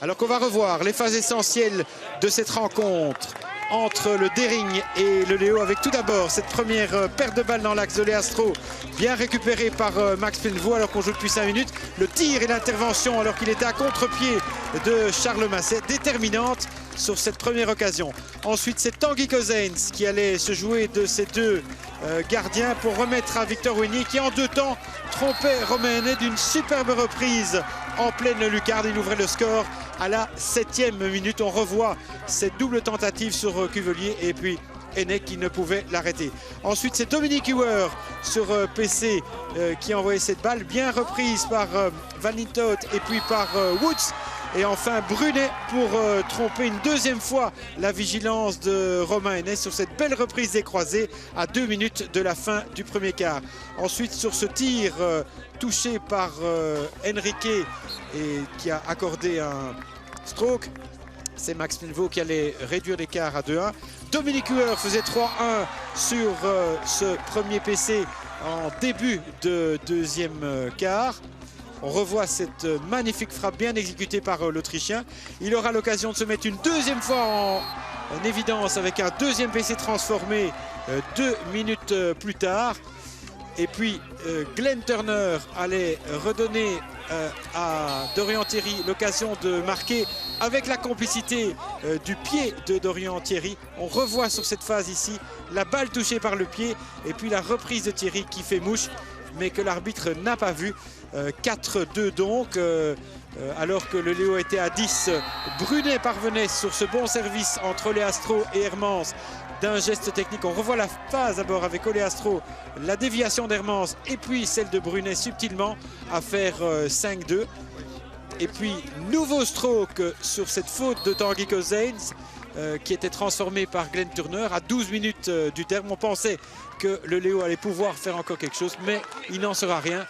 Alors qu'on va revoir les phases essentielles de cette rencontre entre le Dering et le Léo, avec tout d'abord cette première perte de balle dans l'axe de Leastro, bien récupérée par Max Penneveau alors qu'on joue depuis 5 minutes. Le tir et l'intervention alors qu'il était à contre-pied de Charles Masset, déterminante sur cette première occasion. Ensuite, c'est Tanguy Cousins qui allait se jouer de ces deux gardiens pour remettre à Victor Winier qui en 2 temps trompait Romain Hennet d'une superbe reprise en pleine lucarne. Il ouvrait le score à la 7e minute. On revoit cette double tentative sur Cuvelier et puis Hennet qui ne pouvait l'arrêter. Ensuite, c'est Dominique Huer sur PC qui a envoyé cette balle bien reprise par Van Lintout et puis par Woods. Et enfin Brunet pour tromper une deuxième fois la vigilance de Romain Hennet sur cette belle reprise des croisés à 2 minutes de la fin du premier quart. Ensuite, sur ce tir touché par Henrique et qui a accordé un stroke, c'est Max Penneveau qui allait réduire l'écart à 2-1. Dominique Huer faisait 3-1 sur ce premier PC en début de deuxième quart. On revoit cette magnifique frappe bien exécutée par l'Autrichien. Il aura l'occasion de se mettre une deuxième fois en évidence avec un deuxième PC transformé 2 minutes plus tard. Et puis Glenn Turner allait redonner à Dorian Thierry l'occasion de marquer avec la complicité du pied de Dorian Thierry. On revoit sur cette phase ici la balle touchée par le pied et puis la reprise de Thierry qui fait mouche mais que l'arbitre n'a pas vu. 4-2 donc, alors que le Léo était à 10. Brunet parvenait sur ce bon service entre Leastro et Hermans d'un geste technique. On revoit la phase d'abord avec Oleastro, la déviation d'Hermans et puis celle de Brunet subtilement à faire 5-2. Et puis nouveau stroke sur cette faute de Tanguy Cousins qui était transformé par Glenn Turner à 12 minutes du terme. On pensait que le Léo allait pouvoir faire encore quelque chose, mais il n'en sera rien.